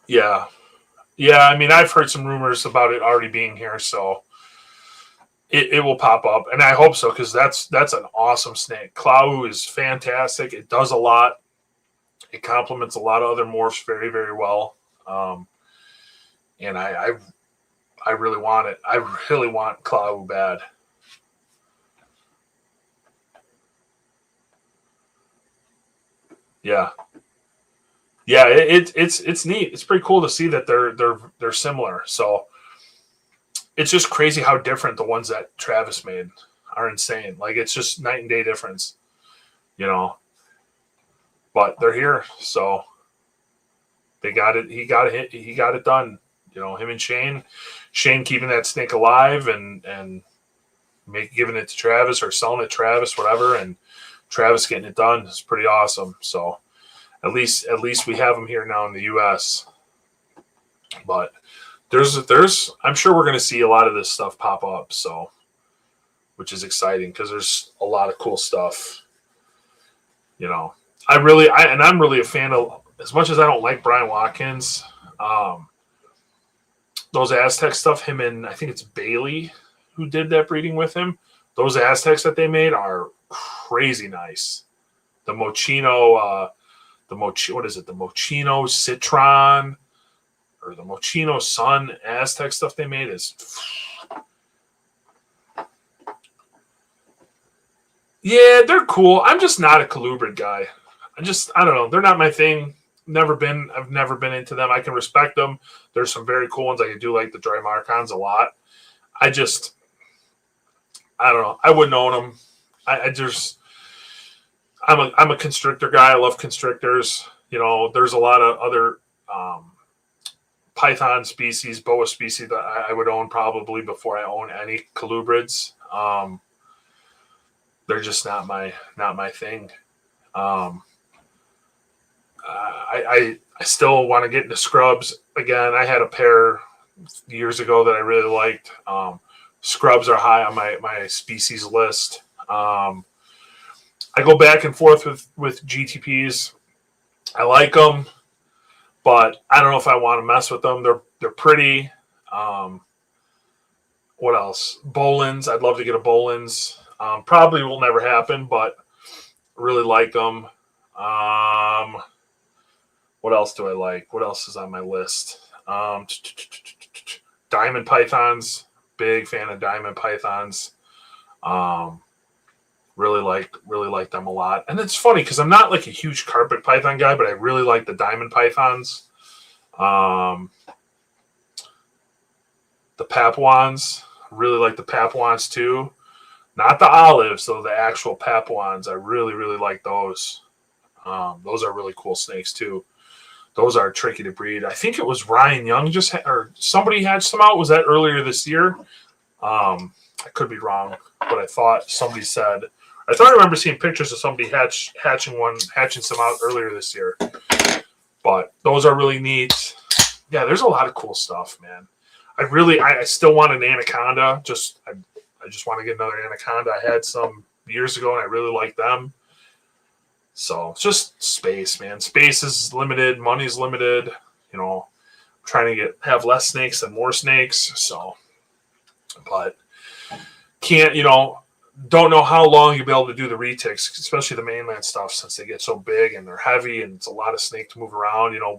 Yeah. Yeah, I mean, I've heard some rumors about it already being here, so it will pop up, and I hope so, because that's an awesome snake. Clau is fantastic. It does a lot. It complements a lot of other morphs very, very well. And I really want it. I really want Clau bad. Yeah. Yeah, it's neat. It's pretty cool to see that they're similar. So it's just crazy how different the ones that Travis made are. Insane. Like, it's just night and day difference, you know. But they're here, so they got it. He got it done. You know, him and Shane keeping that snake alive and giving it to Travis or selling it to Travis, whatever, and Travis getting it done is pretty awesome. So at least we have them here now in the U.S. But there's I'm sure we're going to see a lot of this stuff pop up. So, which is exciting because there's a lot of cool stuff. You know, I'm really a fan of, as much as I don't like Brian Watkins, those Aztec stuff, him and I think it's Bailey who did that breeding with him. Those Aztecs that they made are crazy nice. The Mochino, what is it? The Mochino Citron or the Mochino Sun Aztec stuff they made is, yeah, they're cool. I'm just not a colubrid guy. I don't know. They're not my thing. I've never been into them. I can respect them. There's some very cool ones. I do like the Drymarchons a lot. I don't know. I wouldn't own them. I'm a constrictor guy. I love constrictors. You know, there's a lot of other python species, boa species that I would own probably before I own any colubrids. They're just not my thing. I still want to get into scrubs again. I had a pair years ago that I really liked. Scrubs are high on my species list. I go back and forth with GTPs. I like them, but I don't know if I want to mess with them. They're pretty. What else? Bolins. I'd love to get a Bolins. Probably will never happen, but really like them. What else do I like? What else is on my list? Diamond pythons. Big fan of diamond pythons. Really like them a lot. And it's funny because I'm not like a huge carpet python guy, but I really like the diamond pythons. The Papuans. Really like the Papuans too. Not the olives, though, the actual Papuans. I really, really like those. Those are really cool snakes too. Those are tricky to breed. I think it was Ryan Young or somebody hatched them out. Was that earlier this year? I could be wrong, but I thought I remember seeing pictures of somebody hatching some out earlier this year. But those are really neat. Yeah, there's a lot of cool stuff, man. I still want an anaconda. I just want to get another anaconda. I had some years ago and I really like them. So it's just space, man. Space is limited. Money's limited. You know, I'm trying to have less snakes than more snakes. So, but don't know how long you'll be able to do the retics, especially the mainland stuff, since they get so big and they're heavy and it's a lot of snake to move around. You know,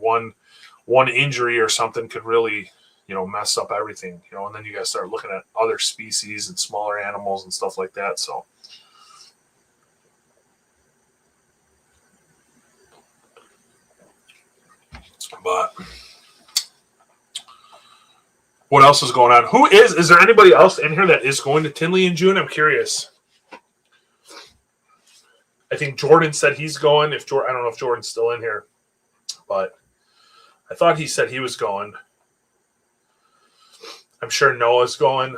one injury or something could really, mess up everything. And then you guys start looking at other species and smaller animals and stuff like that. So. But what else is going on? Is there anybody else in here that is going to Tinley in June? I'm curious. I think Jordan said he's going. I don't know if Jordan's still in here, but I thought he said he was going. I'm sure Noah's going.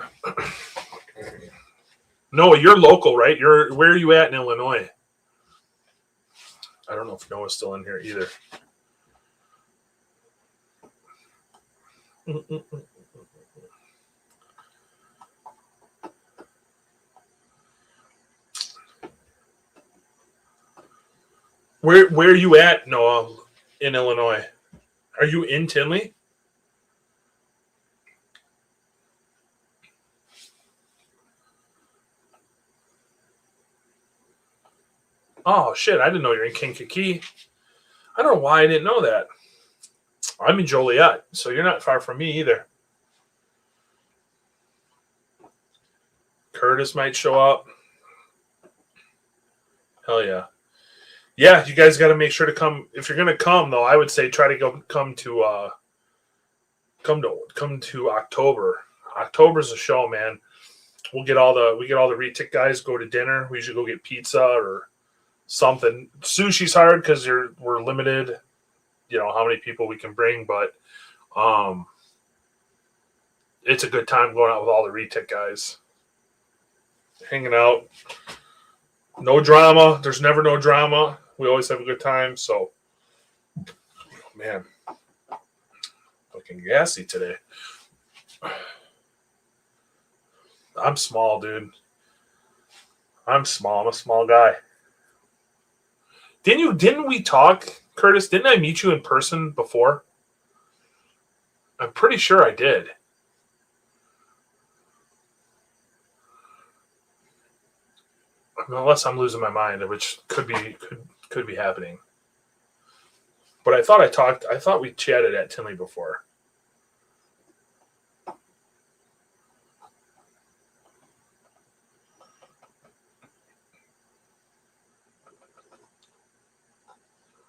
Noah, you're local, right? Where are you at in Illinois? I don't know if Noah's still in here either. Where are you at, Noah, in Illinois? Are you in Tinley? Oh shit! I didn't know you're in Kankakee. I don't know why I didn't know that. I'm in Joliet, so you're not far from me either. Curtis might show up. Hell yeah. Yeah, you guys got to make sure to come. If you're gonna come, though, I would say try to come to October. October's a show, man. We get all the Retic guys, go to dinner. We usually go get pizza or something. Sushi's hard because we're limited. You know how many people we can bring, but it's a good time going out with all the Retic guys, hanging out. No drama. There's never no drama. We always have a good time. So, man, fucking gassy today. I'm small, dude. I'm small. I'm a small guy. Didn't we talk, Curtis? Didn't I meet you in person before? I'm pretty sure I did. Unless I'm losing my mind, which could be happening. But I thought we chatted at Tinley before.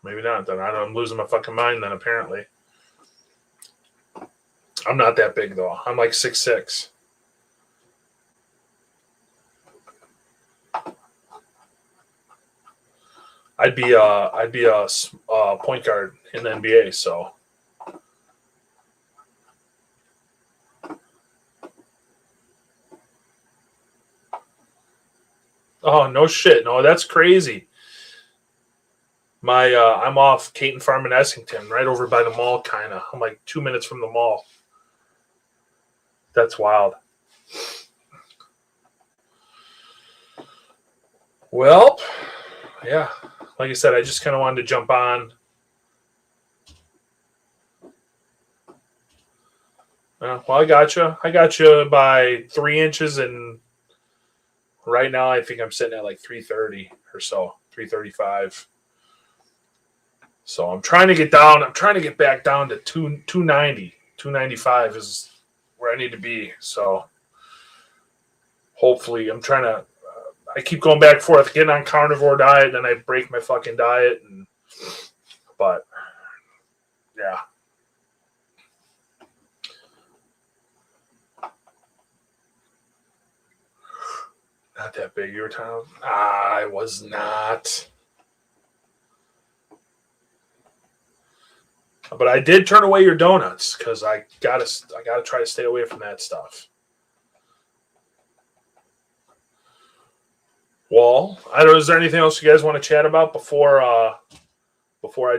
Maybe not. Then I'm losing my fucking mind. Then apparently, I'm not that big though. I'm like 6'6". I'd be a point guard in the NBA. So. Oh no shit! No, that's crazy. I'm off Caton Farm in Essington, right over by the mall, kind of. I'm like 2 minutes from the mall. That's wild. Well, yeah. Like I said, I just kind of wanted to jump on. Well, I got you. I got you by 3 inches, and right now I think I'm sitting at like 330 or so, 335. So I'm trying to get down. I'm trying to get back down to 290. 295 is where I need to be. So hopefully I'm trying to I keep going back and forth, getting on carnivore diet, then I break my fucking diet, but yeah. Not that big. You were telling? I was not. But I did turn away your donuts because I gotta try to stay away from that stuff. Well, I don't know. Is there anything else you guys want to chat about before I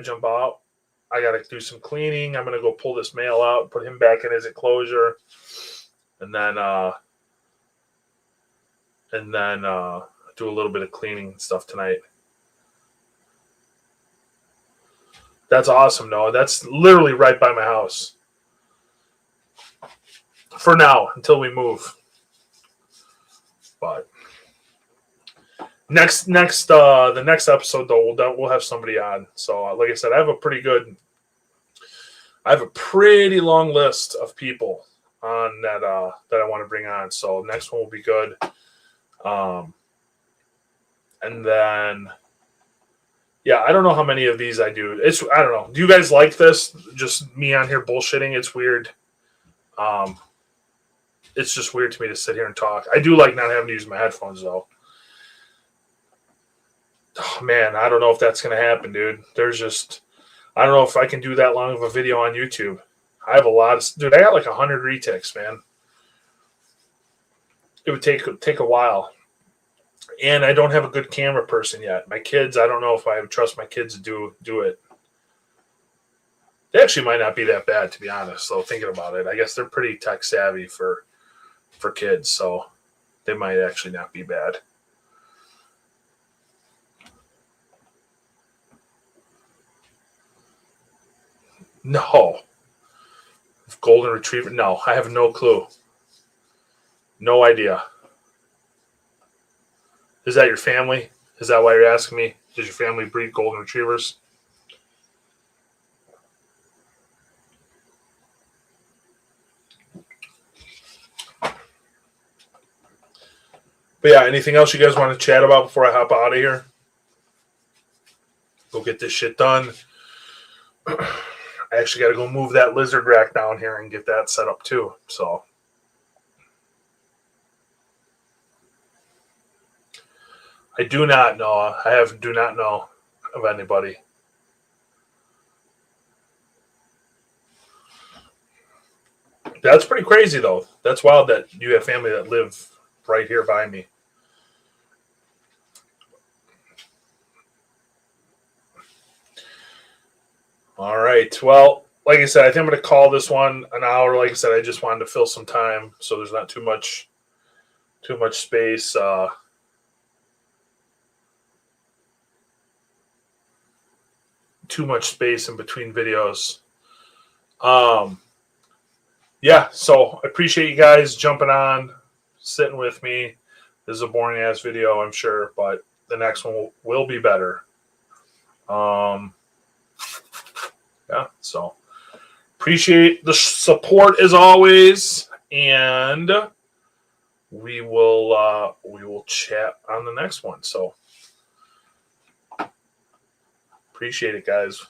jump out? I gotta do some cleaning. I'm gonna go pull this mail out, put him back in his enclosure, and then do a little bit of cleaning stuff tonight. That's awesome, Noah. That's literally right by my house. For now, until we move. But the next episode though, we'll have somebody on. So, like I said, I have a pretty long list of people on that I want to bring on. So, next one will be good. And then. Yeah, I don't know how many of these I do. I don't know. Do you guys like this? Just me on here bullshitting? It's weird. It's just weird to me to sit here and talk. I do like not having to use my headphones, though. Oh, man, I don't know if that's going to happen, dude. I don't know if I can do that long of a video on YouTube. I have a lot of... Dude, I got like 100 retics, man. It would take a while. And I don't have a good camera person yet. My kids, I don't know if I would trust my kids to do it. They actually might not be that bad, to be honest. So thinking about it, I guess they're pretty tech savvy for kids. So they might actually not be bad. No. Golden Retriever? No, I have no clue. No idea. Is that your family? Is that why you're asking me? Does your family breed Golden Retrievers? But yeah, anything else you guys want to chat about before I hop out of here? Go get this shit done. I actually got to go move that lizard rack down here and get that set up too. So I do not know. Do not know of anybody. That's pretty crazy though. That's wild that you have family that live right here by me. All right. Well, like I said, I think I'm going to call this one an hour. Like I said, I just wanted to fill some time so there's not too much space. Too much space in between videos. Yeah. So I appreciate you guys jumping on, sitting with me. This is a boring ass video, I'm sure, but the next one will be better. Yeah, so appreciate the support as always, and we will chat on the next one. So appreciate it, guys.